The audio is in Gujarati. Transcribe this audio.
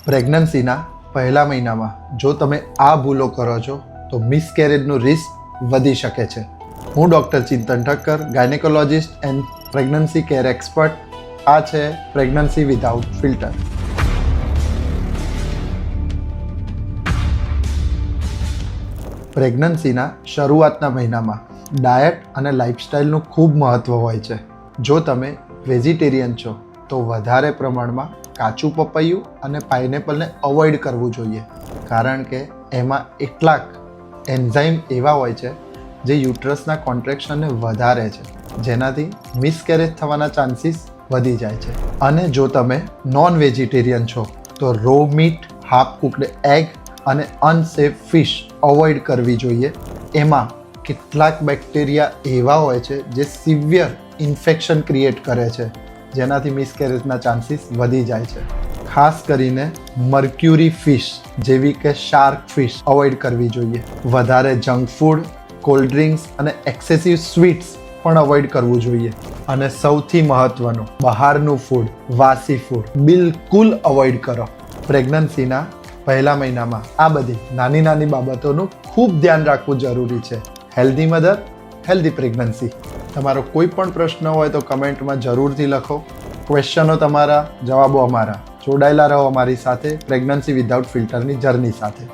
પ્રેગ્નન્સીના પહેલા મહિનામાં જો તમે આ ભૂલો કરો છો તો મિસકેરેજનું રિસ્ક વધી શકે છે. હું doctor Chintan Thakkar, gynaecologist and pregnancy care expert. આ છે પ્રેગ્નન્સી વિધાઉટ ફિલ્ટર. પ્રેગ્નન્સીના શરૂઆતના મહિનામાં ડાયટ અને લાઇફસ્ટાઇલનું ખૂબ મહત્ત્વ હોય છે. જો તમે વેજીટેરિયન છો તો વધારે પ્રમાણમાં કાચું પપૈયું અને પાઇનેપલને અવોઇડ કરવું જોઈએ, કારણ કે એમાં કેટલાક એન્ઝાઇમ એવા હોય છે જે યુટ્રસના કોન્ટ્રેક્શનને વધારે છે, જેનાથી મિસકેરેજ થવાના ચાન્સીસ વધી જાય છે. અને જો તમે નોન વેજીટેરિયન છો તો raw meat, half cooked egg અને અનસેફ ફિશ અવોઇડ કરવી જોઈએ. એમાં કેટલાક બેક્ટેરિયા એવા હોય છે જે સિવિયર ઇન્ફેક્શન ક્રિએટ કરે છે, જેનાથી મિસકેરેજના ચાન્સીસ વધી જાય છે. ખાસ કરીને મર્ક્યુરી ફિશ જેવી કે શાર્ક ફિશ અવોઇડ કરવી જોઈએ. વધારે જંક ફૂડ, કોલ્ડ ડ્રિંક્સ અને એક્સેસિવ સ્વીટ્સ પણ અવોઇડ કરવું જોઈએ. અને સૌથી મહત્ત્વનું, બહારનું ફૂડ, વાસી ફૂડ બિલકુલ અવોઇડ કરો. પ્રેગ્નન્સીના પહેલા મહિનામાં આ બધી નાની નાની બાબતોનું ખૂબ ધ્યાન રાખવું જરૂરી છે. Healthy mother, healthy pregnancy. તમારો કોઈ પણ પ્રશ્ન હોય તો કમેન્ટમાં જરૂરથી લખો. ક્વેશ્ચનો તમારા, જવાબો અમારા. જોડાયેલા રહો અમારી સાથે પ્રેગ્નન્સી વિધાઉટ ફિલ્ટરની જર્ની સાથે.